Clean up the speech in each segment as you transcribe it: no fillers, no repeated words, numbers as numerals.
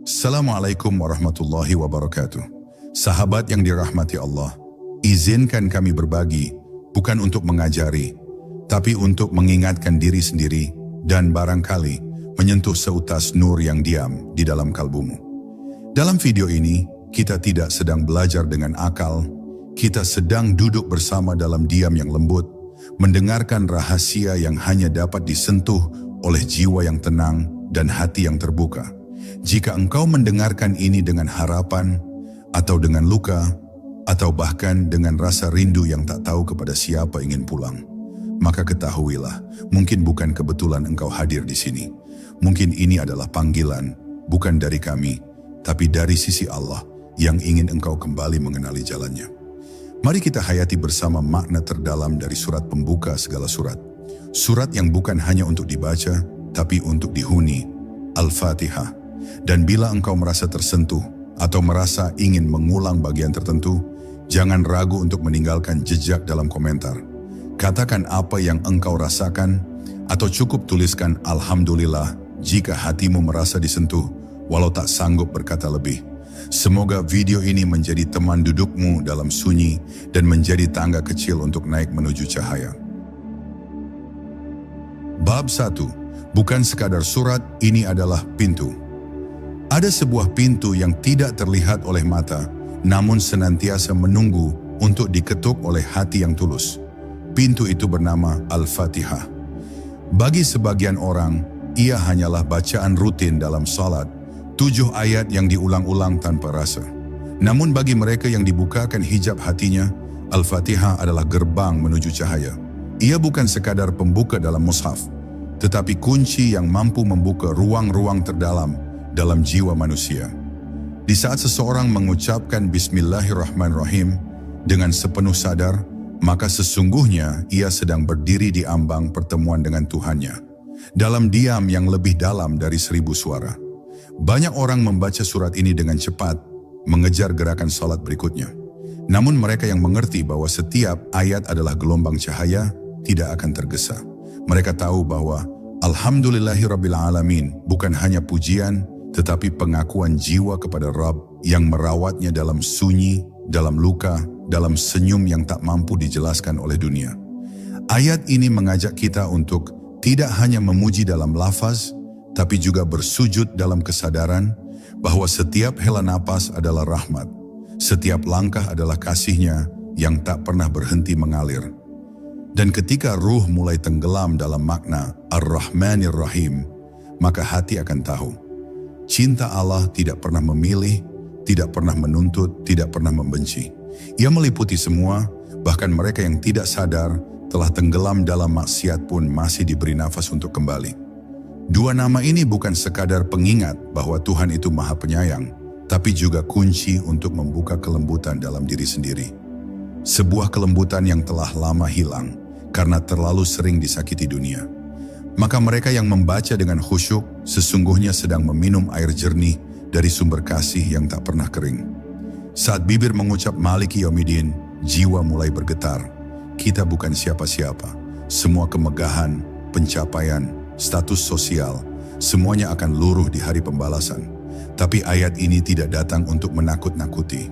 Assalamualaikum warahmatullahi wabarakatuh. Sahabat yang dirahmati Allah, izinkan kami berbagi, bukan untuk mengajari, tapi untuk mengingatkan diri sendiri dan barangkali menyentuh seutas nur yang diam di dalam kalbumu. Dalam video ini, kita tidak sedang belajar dengan akal, kita sedang duduk bersama dalam diam yang lembut, mendengarkan rahasia yang hanya dapat disentuh oleh jiwa yang tenang dan hati yang terbuka. Jika engkau mendengarkan ini dengan harapan, atau dengan luka, atau bahkan dengan rasa rindu yang tak tahu kepada siapa ingin pulang, maka ketahuilah, mungkin bukan kebetulan engkau hadir di sini. Mungkin ini adalah panggilan, bukan dari kami, tapi dari sisi Allah yang ingin engkau kembali mengenali jalannya. Mari kita hayati bersama makna terdalam dari surat pembuka segala surat. Surat yang bukan hanya untuk dibaca, tapi untuk dihuni, Al-Fatihah. Dan bila engkau merasa tersentuh atau merasa ingin mengulang bagian tertentu, jangan ragu untuk meninggalkan jejak dalam komentar. Katakan apa yang engkau rasakan, atau cukup tuliskan Alhamdulillah jika hatimu merasa disentuh, walau tak sanggup berkata lebih. Semoga video ini menjadi teman dudukmu dalam sunyi dan menjadi tangga kecil untuk naik menuju cahaya. Bab 1. Bukan sekadar surat, ini adalah pintu. Ada sebuah pintu yang tidak terlihat oleh mata, namun senantiasa menunggu untuk diketuk oleh hati yang tulus. Pintu itu bernama Al-Fatihah. Bagi sebagian orang, ia hanyalah bacaan rutin dalam salat, 7 ayat yang diulang-ulang tanpa rasa. Namun bagi mereka yang dibukakan hijab hatinya, Al-Fatihah adalah gerbang menuju cahaya. Ia bukan sekadar pembuka dalam mushaf, tetapi kunci yang mampu membuka ruang-ruang terdalam dalam jiwa manusia. Di saat seseorang mengucapkan Bismillahirrahmanirrahim dengan sepenuh sadar, maka sesungguhnya ia sedang berdiri di ambang pertemuan dengan Tuhannya, dalam diam yang lebih dalam dari 1000 suara. Banyak orang membaca surat ini dengan cepat, mengejar gerakan salat berikutnya. Namun mereka yang mengerti bahwa setiap ayat adalah gelombang cahaya, tidak akan tergesa. Mereka tahu bahwa Alhamdulillahirrabbilalamin bukan hanya pujian, tetapi pengakuan jiwa kepada Rabb yang merawatnya dalam sunyi, dalam luka, dalam senyum yang tak mampu dijelaskan oleh dunia. Ayat ini mengajak kita untuk tidak hanya memuji dalam lafaz, tapi juga bersujud dalam kesadaran bahwa setiap hela napas adalah rahmat, setiap langkah adalah kasih-Nya yang tak pernah berhenti mengalir. Dan ketika ruh mulai tenggelam dalam makna Ar-Rahmanir Rahim, maka hati akan tahu, cinta Allah tidak pernah memilih, tidak pernah menuntut, tidak pernah membenci. Ia meliputi semua, bahkan mereka yang tidak sadar telah tenggelam dalam maksiat pun masih diberi nafas untuk kembali. 2 nama ini bukan sekadar pengingat bahwa Tuhan itu Maha Penyayang, tapi juga kunci untuk membuka kelembutan dalam diri sendiri. Sebuah kelembutan yang telah lama hilang karena terlalu sering disakiti dunia. Maka mereka yang membaca dengan khusyuk sesungguhnya sedang meminum air jernih dari sumber kasih yang tak pernah kering. Saat bibir mengucap Maliki Yaumiddin, jiwa mulai bergetar. Kita bukan siapa-siapa. Semua kemegahan, pencapaian, status sosial, semuanya akan luruh di hari pembalasan. Tapi ayat ini tidak datang untuk menakut-nakuti.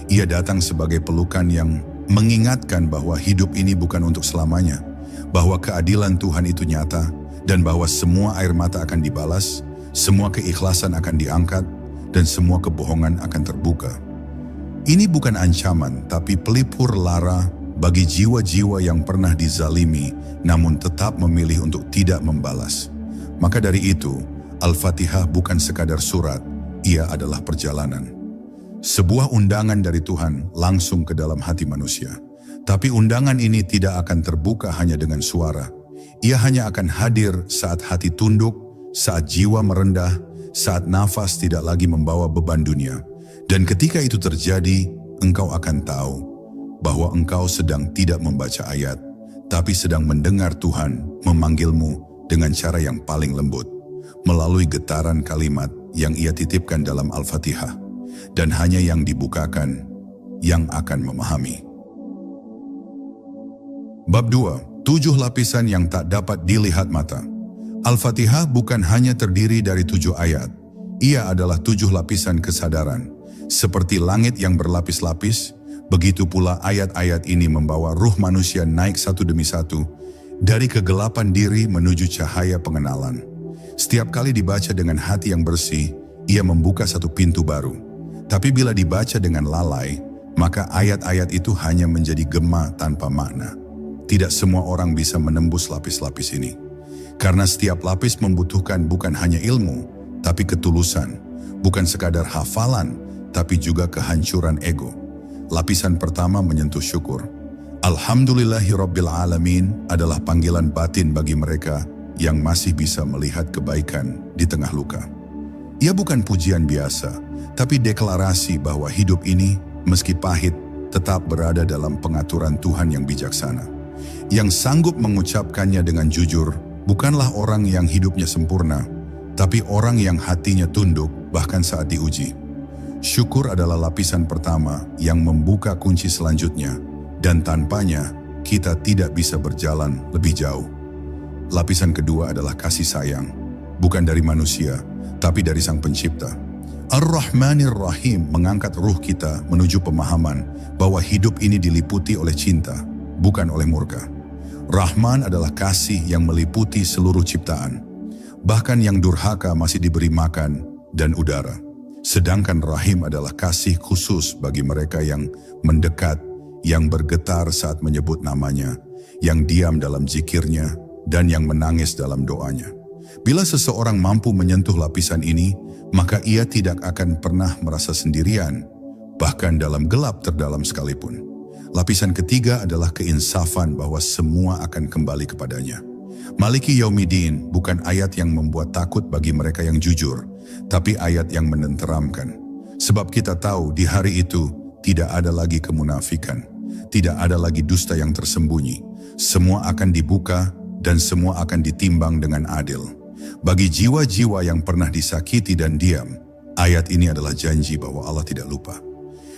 Ia datang sebagai pelukan yang mengingatkan bahwa hidup ini bukan untuk selamanya, bahwa keadilan Tuhan itu nyata, dan bahwa semua air mata akan dibalas, semua keikhlasan akan diangkat, dan semua kebohongan akan terbuka. Ini bukan ancaman, tapi pelipur lara bagi jiwa-jiwa yang pernah dizalimi, namun tetap memilih untuk tidak membalas. Maka dari itu, Al-Fatihah bukan sekadar surat, ia adalah perjalanan. Sebuah undangan dari Tuhan langsung ke dalam hati manusia. Tapi undangan ini tidak akan terbuka hanya dengan suara. Ia hanya akan hadir saat hati tunduk, saat jiwa merendah, saat nafas tidak lagi membawa beban dunia. Dan ketika itu terjadi, engkau akan tahu bahwa engkau sedang tidak membaca ayat, tapi sedang mendengar Tuhan memanggilmu dengan cara yang paling lembut, melalui getaran kalimat yang Ia titipkan dalam Al-Fatihah. Dan hanya yang dibukakan yang akan memahami. Bab 2. 7 lapisan yang tak dapat dilihat mata. Al-Fatihah bukan hanya terdiri dari 7 ayat. Ia adalah 7 lapisan kesadaran. Seperti langit yang berlapis-lapis, begitu pula ayat-ayat ini membawa ruh manusia naik satu demi satu, dari kegelapan diri menuju cahaya pengenalan. Setiap kali dibaca dengan hati yang bersih, ia membuka satu pintu baru. Tapi bila dibaca dengan lalai, maka ayat-ayat itu hanya menjadi gema tanpa makna. Tidak semua orang bisa menembus lapis-lapis ini. Karena setiap lapis membutuhkan bukan hanya ilmu, tapi ketulusan. Bukan sekadar hafalan, tapi juga kehancuran ego. Lapisan pertama menyentuh syukur. Alhamdulillahirabbil alamin adalah panggilan batin bagi mereka yang masih bisa melihat kebaikan di tengah luka. Ia bukan pujian biasa, tapi deklarasi bahwa hidup ini, meski pahit, tetap berada dalam pengaturan Tuhan yang bijaksana. Yang sanggup mengucapkannya dengan jujur, bukanlah orang yang hidupnya sempurna, tapi orang yang hatinya tunduk bahkan saat diuji. Syukur adalah lapisan pertama yang membuka kunci selanjutnya, dan tanpanya kita tidak bisa berjalan lebih jauh. Lapisan kedua adalah kasih sayang, bukan dari manusia, tapi dari Sang Pencipta. Ar-Rahmanir Rahim mengangkat ruh kita menuju pemahaman bahwa hidup ini diliputi oleh cinta, bukan oleh murka. Rahman adalah kasih yang meliputi seluruh ciptaan. Bahkan yang durhaka masih diberi makan dan udara. Sedangkan Rahim adalah kasih khusus bagi mereka yang mendekat, yang bergetar saat menyebut namanya, yang diam dalam zikirnya, dan yang menangis dalam doanya. Bila seseorang mampu menyentuh lapisan ini, maka ia tidak akan pernah merasa sendirian, bahkan dalam gelap terdalam sekalipun. Lapisan ketiga adalah keinsafan bahwa semua akan kembali kepadanya. Maliki Yaumiddin bukan ayat yang membuat takut bagi mereka yang jujur, tapi ayat yang menenteramkan. Sebab kita tahu di hari itu tidak ada lagi kemunafikan, tidak ada lagi dusta yang tersembunyi. Semua akan dibuka dan semua akan ditimbang dengan adil. Bagi jiwa-jiwa yang pernah disakiti dan diam, ayat ini adalah janji bahwa Allah tidak lupa.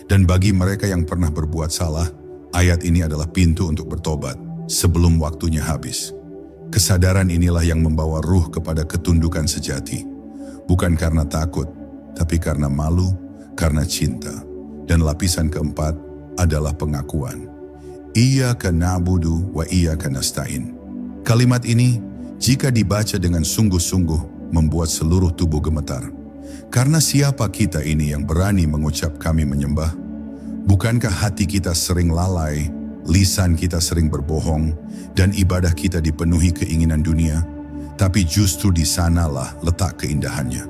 Dan bagi mereka yang pernah berbuat salah, ayat ini adalah pintu untuk bertobat sebelum waktunya habis. Kesadaran inilah yang membawa ruh kepada ketundukan sejati. Bukan karena takut, tapi karena malu, karena cinta. Dan lapisan keempat adalah pengakuan. Iyyaka na'budu wa iyyaka nasta'in. Kalimat ini, jika dibaca dengan sungguh-sungguh, membuat seluruh tubuh gemetar. Karena siapa kita ini yang berani mengucap kami menyembah? Bukankah hati kita sering lalai, lisan kita sering berbohong, dan ibadah kita dipenuhi keinginan dunia? Tapi justru di sanalah letak keindahannya.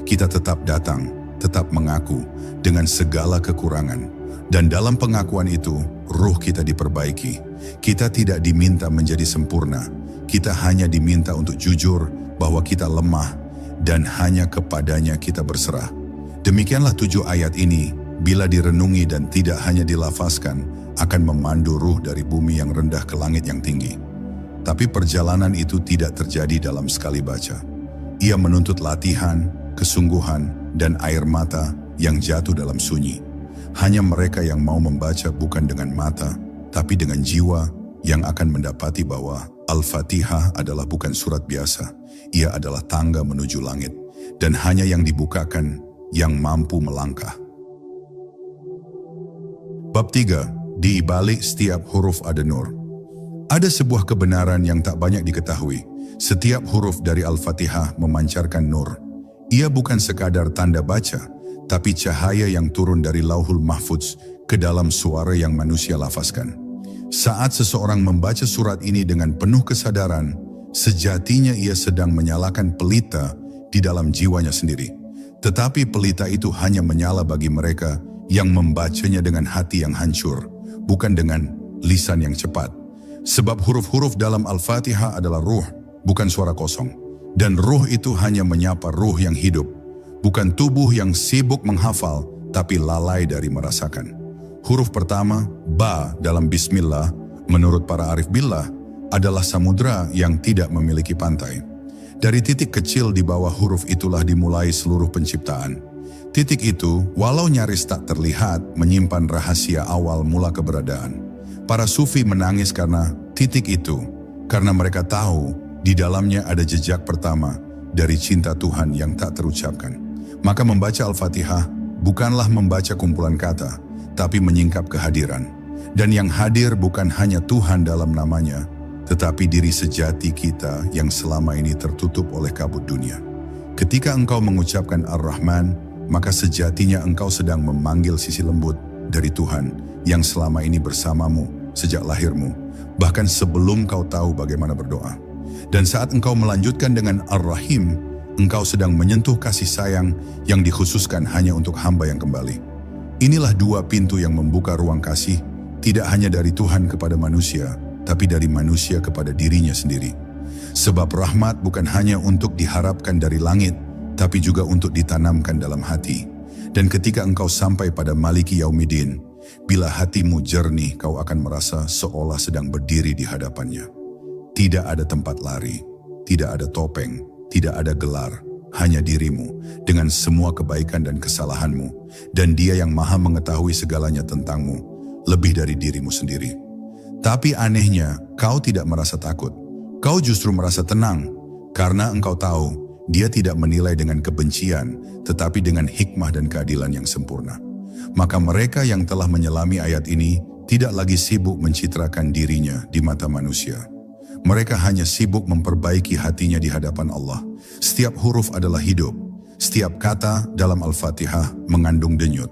Kita tetap datang, tetap mengaku dengan segala kekurangan. Dan dalam pengakuan itu, ruh kita diperbaiki. Kita tidak diminta menjadi sempurna. Kita hanya diminta untuk jujur bahwa kita lemah dan hanya kepadanya kita berserah. Demikianlah 7 ayat ini, bila direnungi dan tidak hanya dilafazkan, akan memandu ruh dari bumi yang rendah ke langit yang tinggi. Tapi perjalanan itu tidak terjadi dalam sekali baca. Ia menuntut latihan, kesungguhan, dan air mata yang jatuh dalam sunyi. Hanya mereka yang mau membaca bukan dengan mata, tapi dengan jiwa yang akan mendapati bahwa Al-Fatihah adalah bukan surat biasa. Ia adalah tangga menuju langit, dan hanya yang dibukakan yang mampu melangkah. Bab 3. Di balik setiap huruf ada nur. Ada sebuah kebenaran yang tak banyak diketahui. Setiap huruf dari Al-Fatihah memancarkan nur. Ia bukan sekadar tanda baca, tapi cahaya yang turun dari Lauhul Mahfudz ke dalam suara yang manusia lafazkan. Saat seseorang membaca surat ini dengan penuh kesadaran, sejatinya ia sedang menyalakan pelita di dalam jiwanya sendiri. Tetapi pelita itu hanya menyala bagi mereka yang membacanya dengan hati yang hancur, bukan dengan lisan yang cepat. Sebab huruf-huruf dalam Al-Fatihah adalah ruh, bukan suara kosong. Dan ruh itu hanya menyapa ruh yang hidup, bukan tubuh yang sibuk menghafal, tapi lalai dari merasakan. Huruf pertama, ba dalam Bismillah, menurut para arif billah, adalah samudra yang tidak memiliki pantai. Dari titik kecil di bawah huruf itulah dimulai seluruh penciptaan. Titik itu, walau nyaris tak terlihat, menyimpan rahasia awal mula keberadaan. Para sufi menangis karena titik itu, karena mereka tahu di dalamnya ada jejak pertama dari cinta Tuhan yang tak terucapkan. Maka membaca Al-Fatihah bukanlah membaca kumpulan kata, tapi menyingkap kehadiran. Dan yang hadir bukan hanya Tuhan dalam namanya, tetapi diri sejati kita yang selama ini tertutup oleh kabut dunia. Ketika engkau mengucapkan Ar-Rahman, maka sejatinya engkau sedang memanggil sisi lembut dari Tuhan yang selama ini bersamamu sejak lahirmu, bahkan sebelum kau tahu bagaimana berdoa. Dan saat engkau melanjutkan dengan Ar-Rahim, engkau sedang menyentuh kasih sayang yang dikhususkan hanya untuk hamba yang kembali. Inilah dua pintu yang membuka ruang kasih, tidak hanya dari Tuhan kepada manusia, tapi dari manusia kepada dirinya sendiri. Sebab rahmat bukan hanya untuk diharapkan dari langit, tapi juga untuk ditanamkan dalam hati. Dan ketika engkau sampai pada Maliki Yaumiddin, bila hatimu jernih, kau akan merasa seolah sedang berdiri di hadapannya. Tidak ada tempat lari, tidak ada topeng, tidak ada gelar, hanya dirimu dengan semua kebaikan dan kesalahanmu, dan Dia yang maha mengetahui segalanya tentangmu, lebih dari dirimu sendiri. Tapi anehnya, kau tidak merasa takut. Kau justru merasa tenang, karena engkau tahu Dia tidak menilai dengan kebencian, tetapi dengan hikmah dan keadilan yang sempurna. Maka mereka yang telah menyelami ayat ini tidak lagi sibuk mencitrakan dirinya di mata manusia. Mereka hanya sibuk memperbaiki hatinya di hadapan Allah. Setiap huruf adalah hidup. Setiap kata dalam Al-Fatihah mengandung denyut.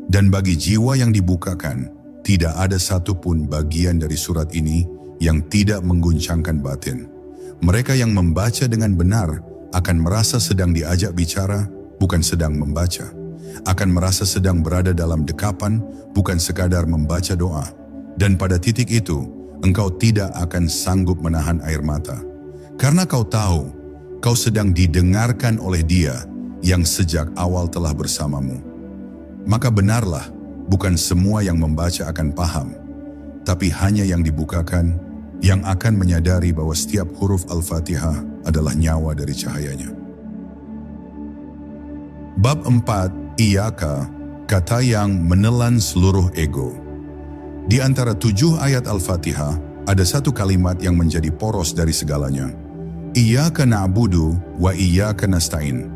Dan bagi jiwa yang dibukakan, tidak ada satupun bagian dari surat ini yang tidak mengguncangkan batin. Mereka yang membaca dengan benar akan merasa sedang diajak bicara, bukan sedang membaca. Akan merasa sedang berada dalam dekapan, bukan sekadar membaca doa. Dan pada titik itu, engkau tidak akan sanggup menahan air mata. Karena kau tahu, kau sedang didengarkan oleh Dia yang sejak awal telah bersamamu. Maka benarlah, bukan semua yang membaca akan paham, tapi hanya yang dibukakan, yang akan menyadari bahwa setiap huruf Al-Fatihah adalah nyawa dari cahayanya. Bab 4, Iyaka, kata yang menelan seluruh ego. Di antara 7 ayat Al-Fatihah, ada satu kalimat yang menjadi poros dari segalanya. Iyyaka na'budu wa iyyaka nasta'in.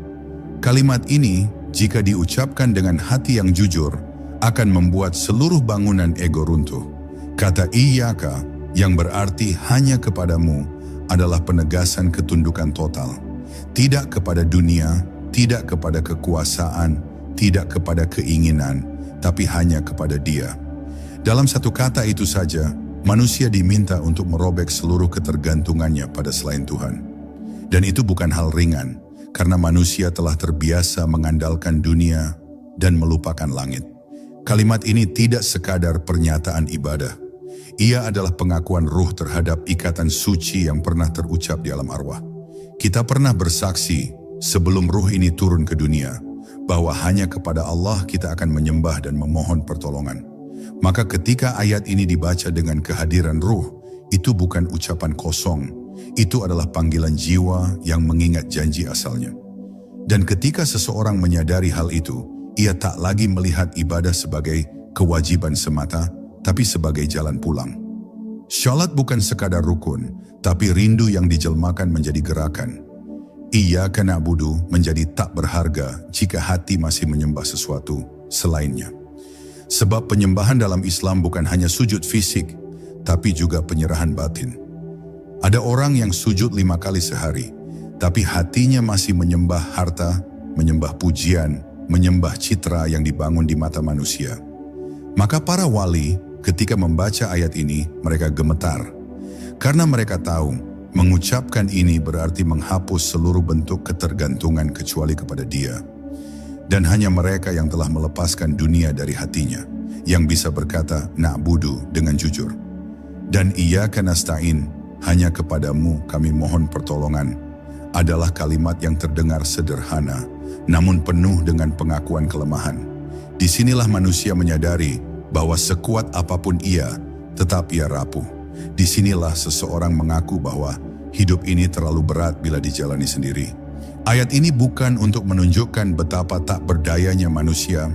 Kalimat ini, jika diucapkan dengan hati yang jujur, akan membuat seluruh bangunan ego runtuh. Kata Iyyaka, yang berarti hanya kepadamu, adalah penegasan ketundukan total. Tidak kepada dunia, tidak kepada kekuasaan, tidak kepada keinginan, tapi hanya kepada Dia. Dalam satu kata itu saja, manusia diminta untuk merobek seluruh ketergantungannya pada selain Tuhan. Dan itu bukan hal ringan, karena manusia telah terbiasa mengandalkan dunia dan melupakan langit. Kalimat ini tidak sekadar pernyataan ibadah. Ia adalah pengakuan ruh terhadap ikatan suci yang pernah terucap di alam arwah. Kita pernah bersaksi sebelum ruh ini turun ke dunia, bahwa hanya kepada Allah kita akan menyembah dan memohon pertolongan. Maka ketika ayat ini dibaca dengan kehadiran ruh, itu bukan ucapan kosong, itu adalah panggilan jiwa yang mengingat janji asalnya. Dan ketika seseorang menyadari hal itu, ia tak lagi melihat ibadah sebagai kewajiban semata, tapi sebagai jalan pulang. Syalat bukan sekadar rukun, tapi rindu yang dijelmakan menjadi gerakan. Iyyaka na'budu menjadi tak berharga jika hati masih menyembah sesuatu selainnya. Sebab penyembahan dalam Islam bukan hanya sujud fisik, tapi juga penyerahan batin. Ada orang yang sujud 5 kali sehari, tapi hatinya masih menyembah harta, menyembah pujian, menyembah citra yang dibangun di mata manusia. Maka para wali ketika membaca ayat ini, mereka gemetar. Karena mereka tahu, mengucapkan ini berarti menghapus seluruh bentuk ketergantungan kecuali kepada Dia. Dan hanya mereka yang telah melepaskan dunia dari hatinya, yang bisa berkata na'budu dengan jujur. Dan iyyaka nasta'in, hanya kepadamu kami mohon pertolongan, adalah kalimat yang terdengar sederhana, namun penuh dengan pengakuan kelemahan. Disinilah manusia menyadari bahwa sekuat apapun ia, tetap ia rapuh. Disinilah seseorang mengaku bahwa hidup ini terlalu berat bila dijalani sendiri. Ayat ini bukan untuk menunjukkan betapa tak berdayanya manusia,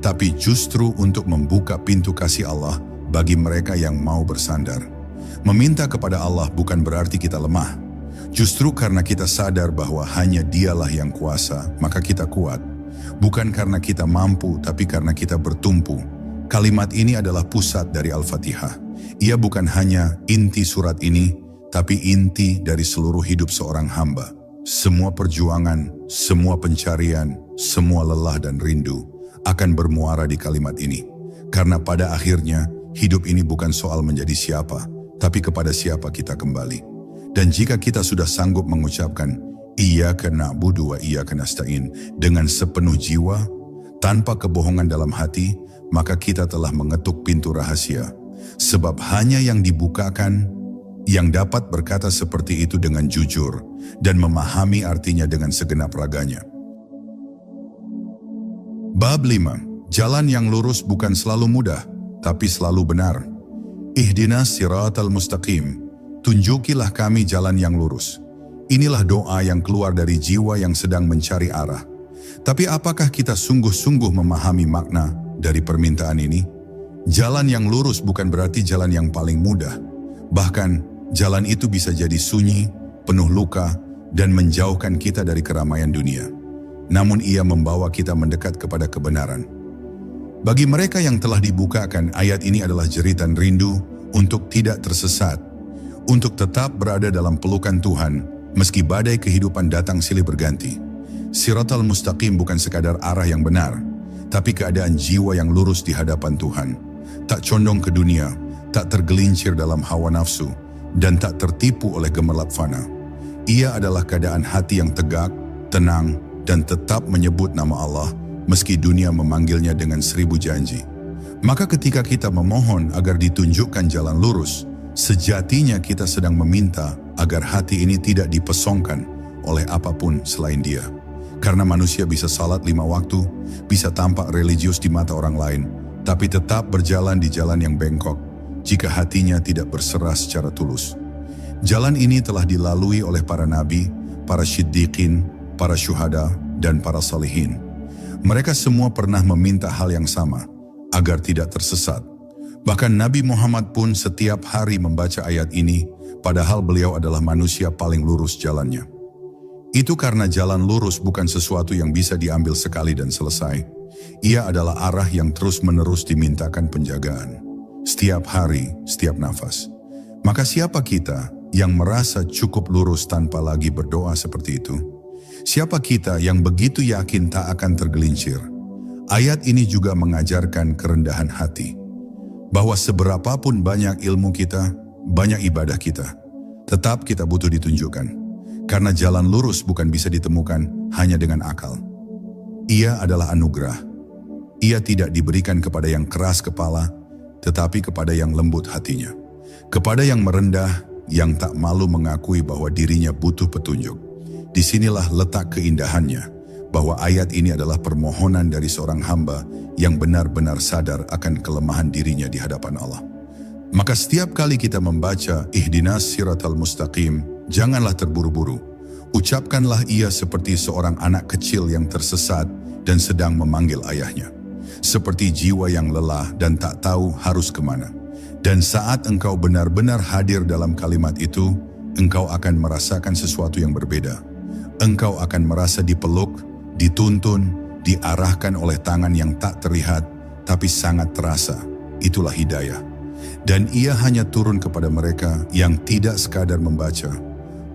tapi justru untuk membuka pintu kasih Allah bagi mereka yang mau bersandar. Meminta kepada Allah bukan berarti kita lemah. Justru karena kita sadar bahwa hanya Dialah yang kuasa, maka kita kuat. Bukan karena kita mampu, tapi karena kita bertumpu. Kalimat ini adalah pusat dari Al-Fatihah. Ia bukan hanya inti surat ini, tapi inti dari seluruh hidup seorang hamba. Semua perjuangan, semua pencarian, semua lelah dan rindu akan bermuara di kalimat ini. Karena pada akhirnya, hidup ini bukan soal menjadi siapa, tapi kepada siapa kita kembali. Dan jika kita sudah sanggup mengucapkan Iyyaka na'budu wa iyyaka nasta'in dengan sepenuh jiwa, tanpa kebohongan dalam hati, maka kita telah mengetuk pintu rahasia. Sebab hanya yang dibukakan, yang dapat berkata seperti itu dengan jujur dan memahami artinya dengan segenap raganya. Bab 5. Jalan yang lurus bukan selalu mudah, tapi selalu benar. Ihdinas siratal mustaqim. Tunjukilah kami jalan yang lurus. Inilah doa yang keluar dari jiwa yang sedang mencari arah. Tapi apakah kita sungguh-sungguh memahami makna dari permintaan ini? Jalan yang lurus bukan berarti jalan yang paling mudah. Bahkan, jalan itu bisa jadi sunyi, penuh luka, dan menjauhkan kita dari keramaian dunia. Namun ia membawa kita mendekat kepada kebenaran. Bagi mereka yang telah dibukakan, ayat ini adalah jeritan rindu untuk tidak tersesat, untuk tetap berada dalam pelukan Tuhan, meski badai kehidupan datang silih berganti. Siratal mustaqim bukan sekadar arah yang benar, tapi keadaan jiwa yang lurus di hadapan Tuhan. Tak condong ke dunia, tak tergelincir dalam hawa nafsu, dan tak tertipu oleh gemerlap fana. Ia adalah keadaan hati yang tegak, tenang, dan tetap menyebut nama Allah, meski dunia memanggilnya dengan 1000 janji. Maka ketika kita memohon agar ditunjukkan jalan lurus, sejatinya kita sedang meminta agar hati ini tidak dipesongkan oleh apapun selain Dia. Karena manusia bisa salat 5 waktu, bisa tampak religius di mata orang lain, tapi tetap berjalan di jalan yang bengkok jika hatinya tidak berserah secara tulus. Jalan ini telah dilalui oleh para nabi, para siddiqin, para syuhada, dan para salihin. Mereka semua pernah meminta hal yang sama, agar tidak tersesat. Bahkan Nabi Muhammad pun setiap hari membaca ayat ini, padahal beliau adalah manusia paling lurus jalannya. Itu karena jalan lurus bukan sesuatu yang bisa diambil sekali dan selesai. Ia adalah arah yang terus-menerus dimintakan penjagaan. Setiap hari, setiap nafas. Maka siapa kita yang merasa cukup lurus tanpa lagi berdoa seperti itu? Siapa kita yang begitu yakin tak akan tergelincir? Ayat ini juga mengajarkan kerendahan hati. Bahwa seberapapun banyak ilmu kita, banyak ibadah kita, tetap kita butuh ditunjukkan. Karena jalan lurus bukan bisa ditemukan hanya dengan akal. Ia adalah anugerah. Ia tidak diberikan kepada yang keras kepala, tetapi kepada yang lembut hatinya. Kepada yang merendah, yang tak malu mengakui bahwa dirinya butuh petunjuk. Disinilah letak keindahannya, bahwa ayat ini adalah permohonan dari seorang hamba yang benar-benar sadar akan kelemahan dirinya di hadapan Allah. Maka setiap kali kita membaca Ihdinas siratal mustaqim, janganlah terburu-buru. Ucapkanlah ia seperti seorang anak kecil yang tersesat dan sedang memanggil ayahnya. Seperti jiwa yang lelah dan tak tahu harus kemana. Dan saat engkau benar-benar hadir dalam kalimat itu, engkau akan merasakan sesuatu yang berbeda. Engkau akan merasa dipeluk, dituntun, diarahkan oleh tangan yang tak terlihat, tapi sangat terasa. Itulah hidayah. Dan ia hanya turun kepada mereka yang tidak sekadar membaca,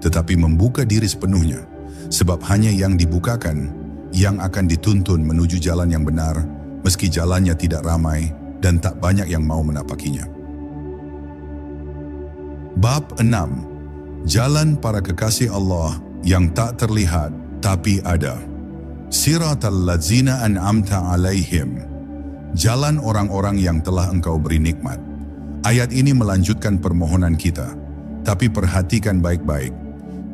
tetapi membuka diri sepenuhnya. Sebab hanya yang dibukakan, yang akan dituntun menuju jalan yang benar, meski jalannya tidak ramai dan tak banyak yang mau menapakinya. Bab 6. Jalan para kekasih Allah yang tak terlihat, tapi ada. Siratal ladzina an'amta alaihim. Jalan orang-orang yang telah engkau beri nikmat. Ayat ini melanjutkan permohonan kita, tapi perhatikan baik-baik.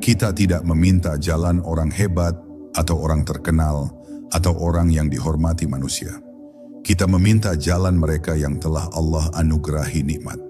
Kita tidak meminta jalan orang hebat, atau orang terkenal, atau orang yang dihormati manusia. Kita meminta jalan mereka yang telah Allah anugerahi nikmat.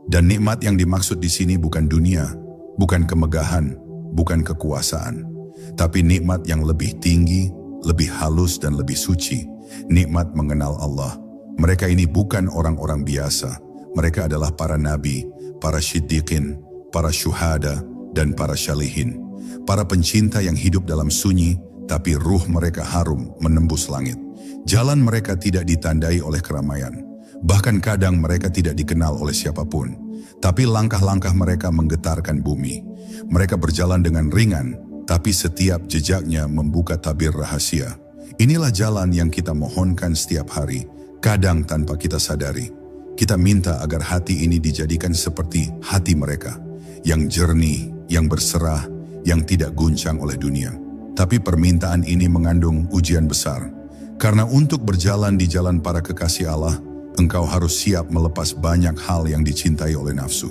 Dan nikmat yang dimaksud di sini bukan dunia, bukan kemegahan, bukan kekuasaan, tapi nikmat yang lebih tinggi, lebih halus dan lebih suci. Nikmat mengenal Allah. Mereka ini bukan orang-orang biasa. Mereka adalah para nabi, para siddiqin, para syuhada, dan para syalihin. Para pencinta yang hidup dalam sunyi, tapi ruh mereka harum menembus langit. Jalan mereka tidak ditandai oleh keramaian. Bahkan kadang mereka tidak dikenal oleh siapapun. Tapi langkah-langkah mereka menggetarkan bumi. Mereka berjalan dengan ringan, tapi setiap jejaknya membuka tabir rahasia. Inilah jalan yang kita mohonkan setiap hari, kadang tanpa kita sadari. Kita minta agar hati ini dijadikan seperti hati mereka, yang jernih, yang berserah, yang tidak guncang oleh dunia. Tapi permintaan ini mengandung ujian besar. Karena untuk berjalan di jalan para kekasih Allah, engkau harus siap melepas banyak hal yang dicintai oleh nafsu.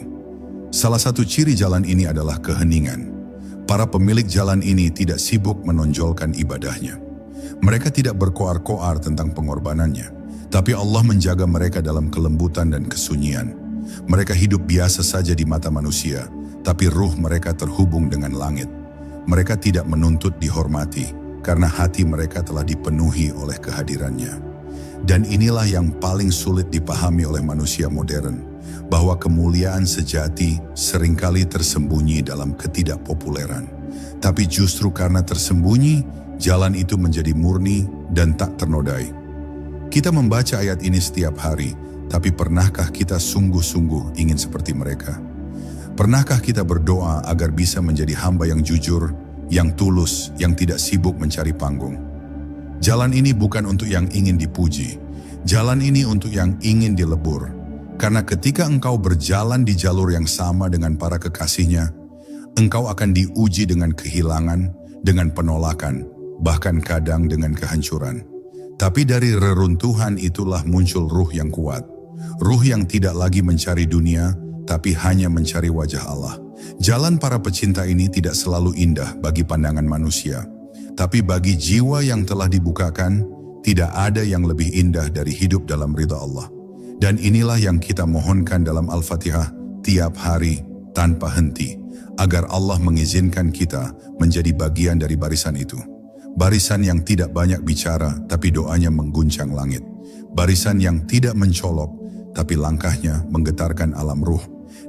Salah satu ciri jalan ini adalah keheningan. Para pemilik jalan ini tidak sibuk menonjolkan ibadahnya. Mereka tidak berkoar-koar tentang pengorbanannya, tapi Allah menjaga mereka dalam kelembutan dan kesunyian. Mereka hidup biasa saja di mata manusia, tapi ruh mereka terhubung dengan langit. Mereka tidak menuntut dihormati, karena hati mereka telah dipenuhi oleh kehadirannya. Dan inilah yang paling sulit dipahami oleh manusia modern, bahwa kemuliaan sejati seringkali tersembunyi dalam ketidakpopuleran. Tapi justru karena tersembunyi, jalan itu menjadi murni dan tak ternodai. Kita membaca ayat ini setiap hari, tapi pernahkah kita sungguh-sungguh ingin seperti mereka? Pernahkah kita berdoa agar bisa menjadi hamba yang jujur, yang tulus, yang tidak sibuk mencari panggung? Jalan ini bukan untuk yang ingin dipuji. Jalan ini untuk yang ingin dilebur. Karena ketika engkau berjalan di jalur yang sama dengan para kekasihnya, engkau akan diuji dengan kehilangan, dengan penolakan, bahkan kadang dengan kehancuran. Tapi dari reruntuhan itulah muncul ruh yang kuat. Ruh yang tidak lagi mencari dunia, tapi hanya mencari wajah Allah. Jalan para pecinta ini tidak selalu indah bagi pandangan manusia. Tapi bagi jiwa yang telah dibukakan, tidak ada yang lebih indah dari hidup dalam ridha Allah. Dan inilah yang kita mohonkan dalam Al-Fatihah tiap hari tanpa henti, agar Allah mengizinkan kita menjadi bagian dari barisan itu. Barisan yang tidak banyak bicara, tapi doanya mengguncang langit. Barisan yang tidak mencolok, tapi langkahnya menggetarkan alam ruh.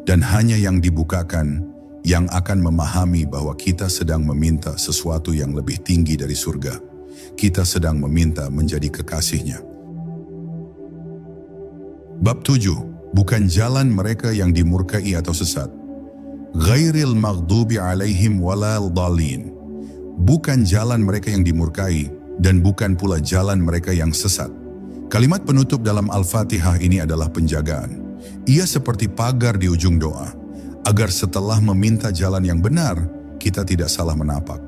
Dan hanya yang dibukakan yang akan memahami bahwa kita sedang meminta sesuatu yang lebih tinggi dari surga. Kita sedang meminta menjadi kekasihnya. Bab 7. Bukan jalan mereka yang dimurkai atau sesat. Ghairil maghdubi alaihim walal dhalin. Bukan jalan mereka yang dimurkai dan bukan pula jalan mereka yang sesat. Kalimat penutup dalam Al-Fatihah ini adalah penjagaan. Ia seperti pagar di ujung doa, agar setelah meminta jalan yang benar, kita tidak salah menapak.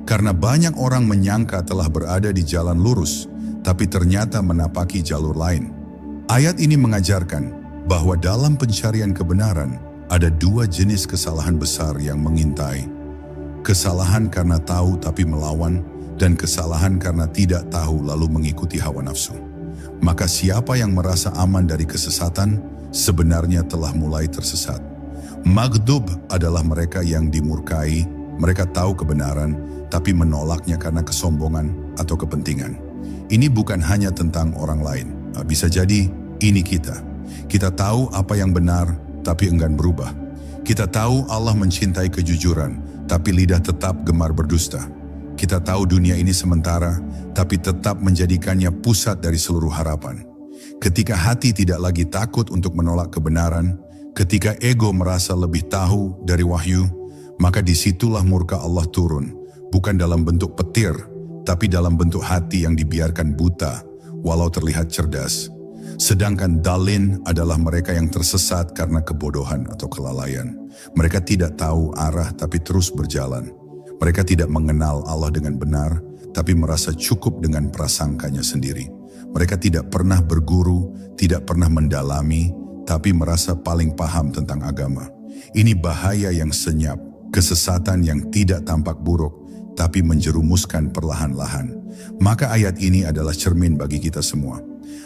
Karena banyak orang menyangka telah berada di jalan lurus, tapi ternyata menapaki jalur lain. Ayat ini mengajarkan bahwa dalam pencarian kebenaran, ada dua jenis kesalahan besar yang mengintai. Kesalahan karena tahu tapi melawan, dan kesalahan karena tidak tahu lalu mengikuti hawa nafsu. Maka siapa yang merasa aman dari kesesatan, sebenarnya telah mulai tersesat. Maghdub adalah mereka yang dimurkai, mereka tahu kebenaran, tapi menolaknya karena kesombongan atau kepentingan. Ini bukan hanya tentang orang lain, bisa jadi ini kita. Kita tahu apa yang benar, tapi enggan berubah. Kita tahu Allah mencintai kejujuran, tapi lidah tetap gemar berdusta. Kita tahu dunia ini sementara, tapi tetap menjadikannya pusat dari seluruh harapan. Ketika hati tidak lagi takut untuk menolak kebenaran, ketika ego merasa lebih tahu dari wahyu, maka disitulah murka Allah turun, bukan dalam bentuk petir, tapi dalam bentuk hati yang dibiarkan buta, walau terlihat cerdas. Sedangkan dalin adalah mereka yang tersesat karena kebodohan atau kelalaian. Mereka tidak tahu arah tapi terus berjalan. Mereka tidak mengenal Allah dengan benar, tapi merasa cukup dengan prasangkanya sendiri. Mereka tidak pernah berguru, tidak pernah mendalami, tapi merasa paling paham tentang agama. Ini bahaya yang senyap, kesesatan yang tidak tampak buruk, tapi menjerumuskan perlahan-lahan. Maka ayat ini adalah cermin bagi kita semua.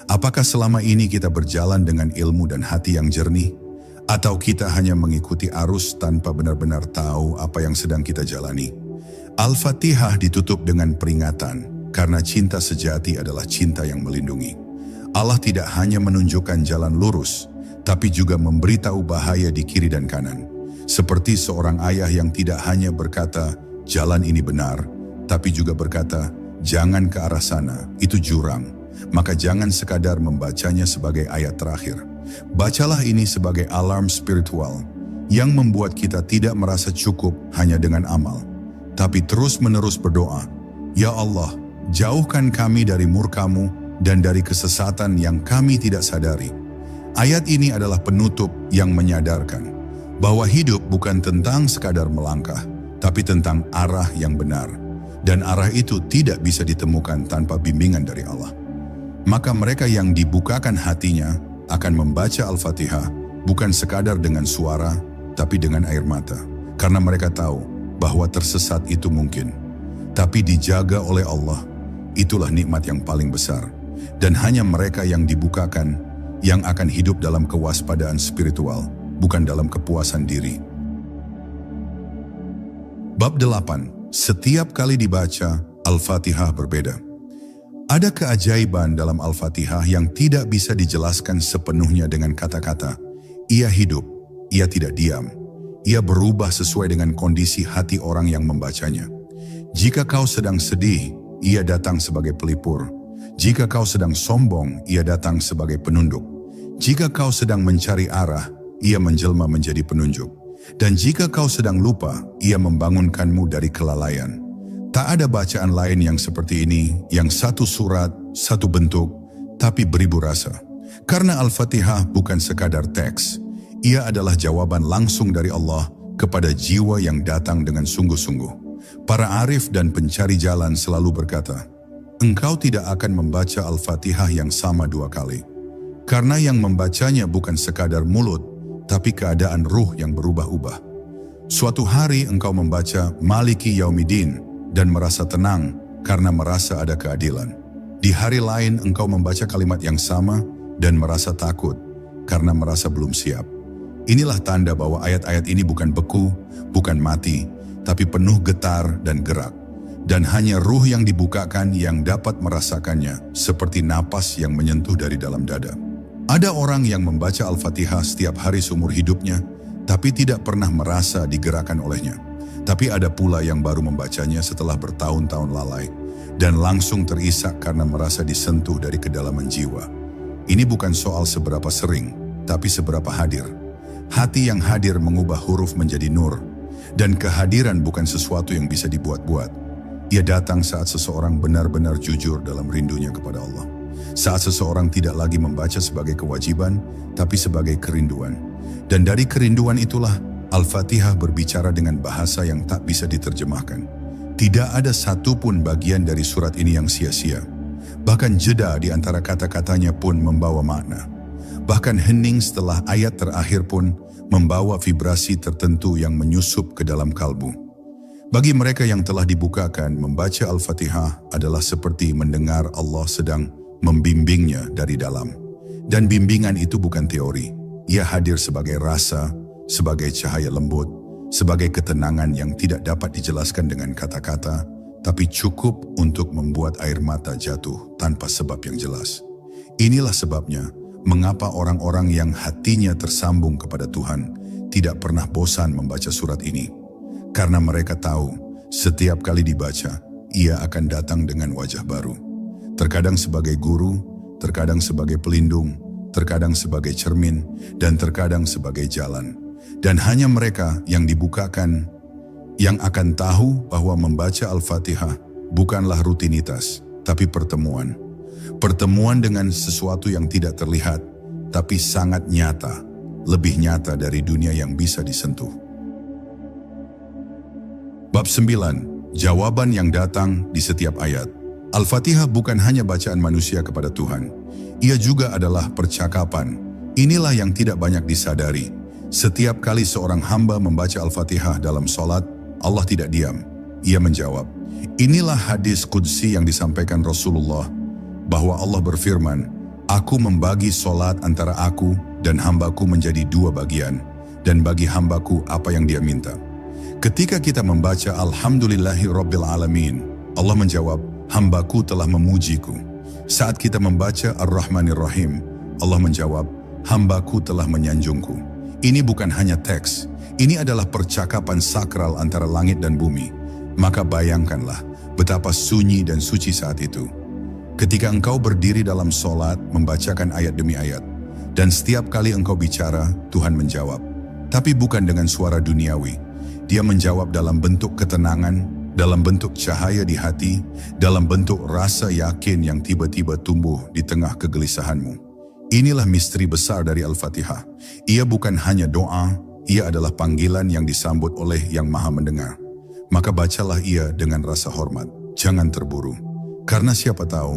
Apakah selama ini kita berjalan dengan ilmu dan hati yang jernih? Atau kita hanya mengikuti arus tanpa benar-benar tahu apa yang sedang kita jalani? Al-Fatihah ditutup dengan peringatan, karena cinta sejati adalah cinta yang melindungi. Allah tidak hanya menunjukkan jalan lurus, tapi juga memberitahu bahaya di kiri dan kanan. Seperti seorang ayah yang tidak hanya berkata, jalan ini benar, tapi juga berkata, jangan ke arah sana, itu jurang. Maka jangan sekadar membacanya sebagai ayat terakhir. Bacalah ini sebagai alarm spiritual yang membuat kita tidak merasa cukup hanya dengan amal, tapi terus-menerus berdoa, ya Allah, jauhkan kami dari murka-Mu dan dari kesesatan yang kami tidak sadari. Ayat ini adalah penutup yang menyadarkan bahwa hidup bukan tentang sekadar melangkah, tapi tentang arah yang benar. Dan arah itu tidak bisa ditemukan tanpa bimbingan dari Allah. Maka mereka yang dibukakan hatinya akan membaca Al-Fatihah bukan sekadar dengan suara, tapi dengan air mata. Karena mereka tahu bahwa tersesat itu mungkin, tapi dijaga oleh Allah, itulah nikmat yang paling besar. Dan hanya mereka yang dibukakan yang akan hidup dalam kewaspadaan spiritual, bukan dalam kepuasan diri. Bab 8. Setiap kali dibaca, Al-Fatihah berbeda. Ada keajaiban dalam Al-Fatihah yang tidak bisa dijelaskan sepenuhnya dengan kata-kata. Ia hidup, ia tidak diam. Ia berubah sesuai dengan kondisi hati orang yang membacanya. Jika kau sedang sedih, ia datang sebagai pelipur. Jika kau sedang sombong, ia datang sebagai penunduk. Jika kau sedang mencari arah, ia menjelma menjadi penunjuk. Dan jika kau sedang lupa, ia membangunkanmu dari kelalaian. Tak ada bacaan lain yang seperti ini, yang satu surat, satu bentuk, tapi beribu rasa. Karena Al-Fatihah bukan sekadar teks, ia adalah jawaban langsung dari Allah kepada jiwa yang datang dengan sungguh-sungguh. Para arif dan pencari jalan selalu berkata, engkau tidak akan membaca Al-Fatihah yang sama dua kali. Karena yang membacanya bukan sekadar mulut, tapi keadaan ruh yang berubah-ubah. Suatu hari engkau membaca Maliki Yaumiddin, dan merasa tenang karena merasa ada keadilan. Di hari lain engkau membaca kalimat yang sama dan merasa takut karena merasa belum siap. Inilah tanda bahwa ayat-ayat ini bukan beku, bukan mati, tapi penuh getar dan gerak. Dan hanya ruh yang dibukakan yang dapat merasakannya seperti napas yang menyentuh dari dalam dada. Ada orang yang membaca Al-Fatihah setiap hari seumur hidupnya, tapi tidak pernah merasa digerakkan olehnya. Tapi ada pula yang baru membacanya setelah bertahun-tahun lalai dan langsung terisak karena merasa disentuh dari kedalaman jiwa. Ini bukan soal seberapa sering, tapi seberapa hadir. Hati yang hadir mengubah huruf menjadi nur, dan kehadiran bukan sesuatu yang bisa dibuat-buat. Ia datang saat seseorang benar-benar jujur dalam rindunya kepada Allah. Saat seseorang tidak lagi membaca sebagai kewajiban, tapi sebagai kerinduan. Dan dari kerinduan itulah Al-Fatihah berbicara dengan bahasa yang tak bisa diterjemahkan. Tidak ada satupun bagian dari surat ini yang sia-sia. Bahkan jeda di antara kata-katanya pun membawa makna. Bahkan hening setelah ayat terakhir pun membawa vibrasi tertentu yang menyusup ke dalam kalbu. Bagi mereka yang telah dibukakan, membaca Al-Fatihah adalah seperti mendengar Allah sedang membimbingnya dari dalam. Dan bimbingan itu bukan teori. Ia hadir sebagai rasa, sebagai cahaya lembut, sebagai ketenangan yang tidak dapat dijelaskan dengan kata-kata, tapi cukup untuk membuat air mata jatuh tanpa sebab yang jelas. Inilah sebabnya mengapa orang-orang yang hatinya tersambung kepada Tuhan tidak pernah bosan membaca surat ini. Karena mereka tahu, setiap kali dibaca, ia akan datang dengan wajah baru. Terkadang sebagai guru, terkadang sebagai pelindung, terkadang sebagai cermin, dan terkadang sebagai jalan. Dan hanya mereka yang dibukakan yang akan tahu bahwa membaca Al-Fatihah bukanlah rutinitas, tapi pertemuan. Pertemuan dengan sesuatu yang tidak terlihat, tapi sangat nyata, lebih nyata dari dunia yang bisa disentuh. Bab 9. Jawaban yang datang di setiap ayat. Al-Fatihah bukan hanya bacaan manusia kepada Tuhan. Ia juga adalah percakapan. Inilah yang tidak banyak disadari. Setiap kali seorang hamba membaca Al-Fatihah dalam sholat, Allah tidak diam. Ia menjawab. Inilah hadis qudsi yang disampaikan Rasulullah, bahwa Allah berfirman, aku membagi sholat antara aku dan hambaku menjadi dua bagian, dan bagi hambaku apa yang dia minta. Ketika kita membaca Alhamdulillahi Rabbil Alamin, Allah menjawab, hambaku telah memujiku. Saat kita membaca Ar-Rahmanir Rahim, Allah menjawab, hambaku telah menyanjungku. Ini bukan hanya teks, ini adalah percakapan sakral antara langit dan bumi. Maka bayangkanlah Betapa sunyi dan suci saat itu. Ketika engkau berdiri dalam solat, membacakan ayat demi ayat, dan setiap kali engkau bicara, Tuhan menjawab. Tapi bukan dengan suara duniawi. Dia menjawab dalam bentuk ketenangan, dalam bentuk cahaya di hati, dalam bentuk rasa yakin yang tiba-tiba tumbuh di tengah kegelisahanmu. Inilah misteri besar dari Al-Fatihah. Ia bukan hanya doa, ia adalah panggilan yang disambut oleh Yang Maha Mendengar. Maka bacalah ia dengan rasa hormat, jangan terburu. Karena siapa tahu,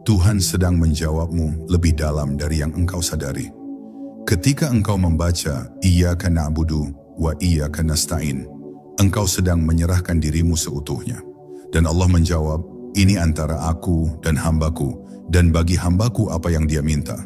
Tuhan sedang menjawabmu lebih dalam dari yang engkau sadari. Ketika engkau membaca, Iyyaka na'budu wa iyyaka nasta'in, engkau sedang menyerahkan dirimu seutuhnya. Dan Allah menjawab, ini antara aku dan hambaku, dan bagi hambaku apa yang dia minta.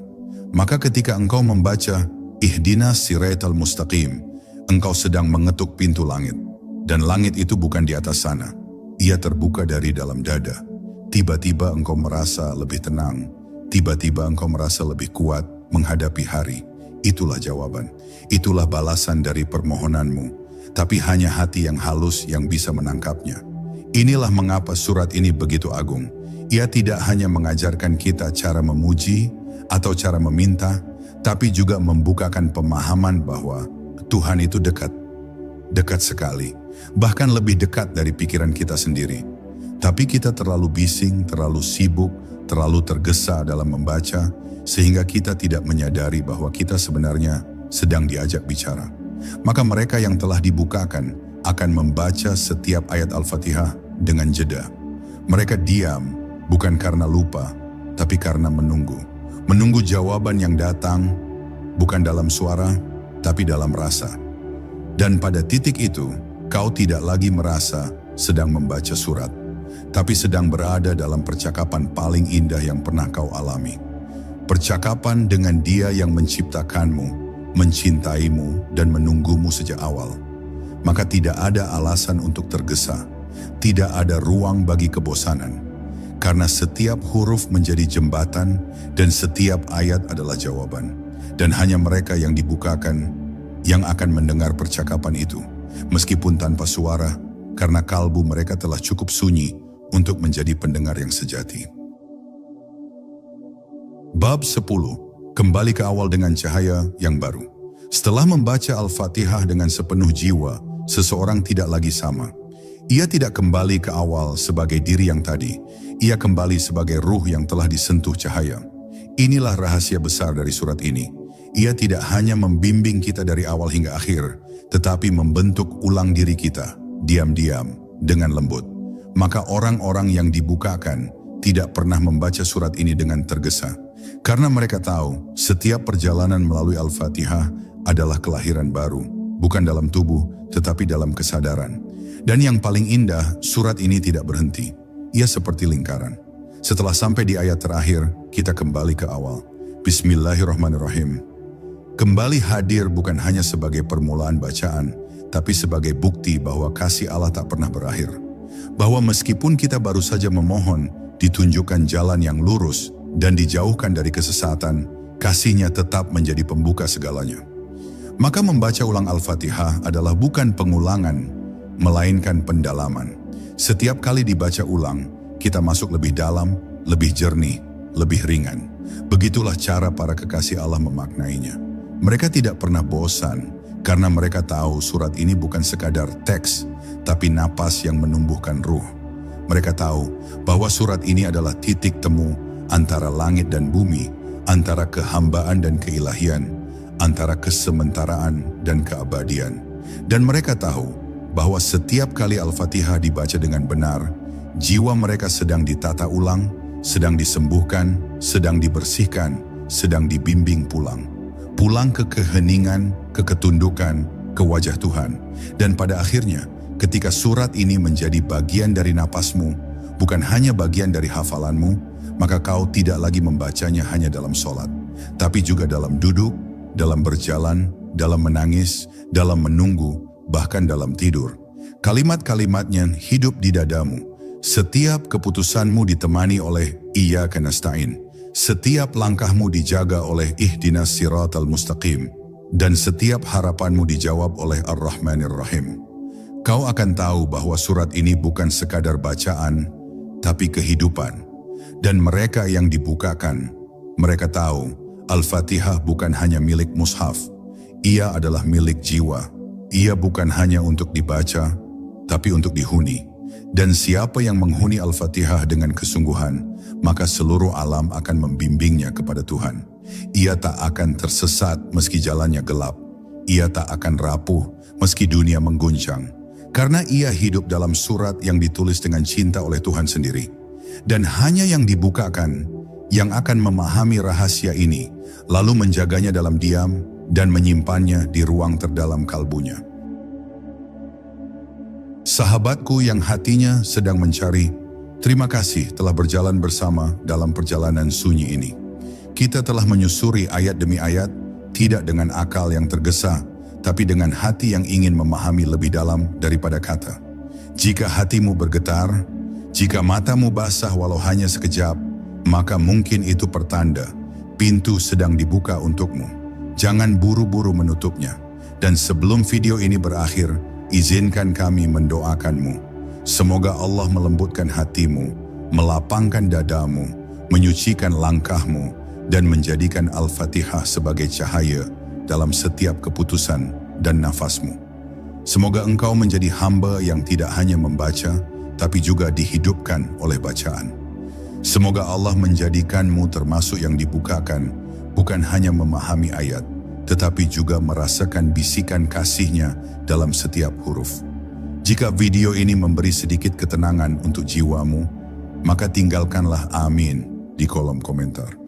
Maka ketika engkau membaca, Ihdinas siratal mustaqim, engkau sedang mengetuk pintu langit. Dan langit itu bukan di atas sana, ia terbuka dari dalam dada. Tiba-tiba engkau merasa lebih tenang, tiba-tiba engkau merasa lebih kuat menghadapi hari. Itulah jawaban, itulah balasan dari permohonanmu, tapi hanya hati yang halus yang bisa menangkapnya. Inilah mengapa surat ini begitu agung. Ia tidak hanya mengajarkan kita cara memuji atau cara meminta, tapi juga membukakan pemahaman bahwa Tuhan itu dekat sekali, bahkan lebih dekat dari pikiran kita sendiri. Tapi kita terlalu bising, terlalu sibuk, terlalu tergesa dalam membaca, sehingga kita tidak menyadari bahwa kita sebenarnya sedang diajak bicara. Maka mereka yang telah dibukakan akan membaca setiap ayat Al-Fatihah dengan jeda. Mereka diam, bukan karena lupa, tapi karena menunggu. Menunggu jawaban yang datang, bukan dalam suara, tapi dalam rasa. Dan pada titik itu, kau tidak lagi merasa sedang membaca surat, tapi sedang berada dalam percakapan paling indah yang pernah kau alami. Percakapan dengan Dia yang menciptakanmu, mencintaimu, dan menunggumu sejak awal. Maka tidak ada alasan untuk tergesa, tidak ada ruang bagi kebosanan. Karena setiap huruf menjadi jembatan dan setiap ayat adalah jawaban. Dan hanya mereka yang dibukakan yang akan mendengar percakapan itu, meskipun tanpa suara, karena kalbu mereka telah cukup sunyi untuk menjadi pendengar yang sejati. Bab 10. Kembali ke awal dengan cahaya yang baru. Setelah membaca Al-Fatihah dengan sepenuh jiwa, seseorang tidak lagi sama. Ia tidak kembali ke awal sebagai diri yang tadi. Ia kembali sebagai ruh yang telah disentuh cahaya. Inilah rahasia besar dari surat ini. Ia tidak hanya membimbing kita dari awal hingga akhir, tetapi membentuk ulang diri kita, diam-diam, dengan lembut. Maka orang-orang yang dibukakan tidak pernah membaca surat ini dengan tergesa. Karena mereka tahu, setiap perjalanan melalui Al-Fatihah adalah kelahiran baru, bukan dalam tubuh, tetapi dalam kesadaran. Dan yang paling indah, surat ini tidak berhenti. Ia seperti lingkaran. Setelah sampai di ayat terakhir, kita kembali ke awal. Bismillahirrahmanirrahim. Kembali hadir bukan hanya sebagai permulaan bacaan, tapi sebagai bukti bahwa kasih Allah tak pernah berakhir. Bahwa meskipun kita baru saja memohon, ditunjukkan jalan yang lurus, dan dijauhkan dari kesesatan, kasih-Nya tetap menjadi pembuka segalanya. Maka membaca ulang Al-Fatihah adalah bukan pengulangan, melainkan pendalaman. Setiap kali dibaca ulang, kita masuk lebih dalam, lebih jernih, lebih ringan. Begitulah cara para kekasih Allah memaknainya. Mereka tidak pernah bosan, karena mereka tahu surat ini bukan sekadar teks, tapi napas yang menumbuhkan ruh. Mereka tahu bahwa surat ini adalah titik temu antara langit dan bumi, antara kehambaan dan keilahian, antara kesementaraan dan keabadian. Dan mereka tahu bahwa setiap kali Al-Fatihah dibaca dengan benar, jiwa mereka sedang ditata ulang, sedang disembuhkan, sedang dibersihkan, sedang dibimbing pulang. Pulang ke keheningan, ke ketundukan, ke wajah Tuhan. Dan pada akhirnya, ketika surat ini menjadi bagian dari napasmu, bukan hanya bagian dari hafalanmu, maka kau tidak lagi membacanya hanya dalam sholat, tapi juga dalam duduk, dalam berjalan, dalam menangis, dalam menunggu, bahkan dalam tidur. Kalimat-kalimatnya hidup di dadamu. Setiap keputusanmu ditemani oleh Iyyaka nasta'in. Setiap langkahmu dijaga oleh Ihdinas siratal mustaqim. Dan setiap harapanmu dijawab oleh Ar-Rahmanir Rahim. Kau akan tahu bahwa surat ini bukan sekadar bacaan, tapi kehidupan. Dan mereka yang dibukakan, mereka tahu Al-Fatihah bukan hanya milik mushaf, ia adalah milik jiwa. Ia bukan hanya untuk dibaca, tapi untuk dihuni. Dan siapa yang menghuni Al-Fatihah dengan kesungguhan, maka seluruh alam akan membimbingnya kepada Tuhan. Ia tak akan tersesat meski jalannya gelap. Ia tak akan rapuh meski dunia mengguncang. Karena ia hidup dalam surat yang ditulis dengan cinta oleh Tuhan sendiri. Dan hanya yang dibukakan, yang akan memahami rahasia ini, lalu menjaganya dalam diam dan menyimpannya di ruang terdalam kalbunya. Sahabatku yang hatinya sedang mencari, terima kasih telah berjalan bersama dalam perjalanan sunyi ini. Kita telah menyusuri ayat demi ayat, tidak dengan akal yang tergesa, tapi dengan hati yang ingin memahami lebih dalam daripada kata. Jika hatimu bergetar, jika matamu basah walau hanya sekejap, maka mungkin itu pertanda pintu sedang dibuka untukmu. Jangan buru-buru menutupnya. Dan sebelum video ini berakhir, izinkan kami mendoakanmu. Semoga Allah melembutkan hatimu, melapangkan dadamu, menyucikan langkahmu, dan menjadikan Al-Fatihah sebagai cahaya dalam setiap keputusan dan nafasmu. Semoga engkau menjadi hamba yang tidak hanya membaca, tapi juga dihidupkan oleh bacaan. Semoga Allah menjadikanmu termasuk yang dibukakan, bukan hanya memahami ayat, tetapi juga merasakan bisikan kasih-Nya dalam setiap huruf. Jika video ini memberi sedikit ketenangan untuk jiwamu, maka tinggalkanlah amin di kolom komentar.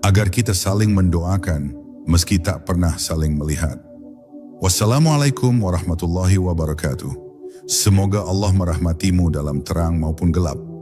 Agar kita saling mendoakan, meski tak pernah saling melihat. Wassalamualaikum warahmatullahi wabarakatuh. Semoga Allah merahmatimu dalam terang maupun gelap.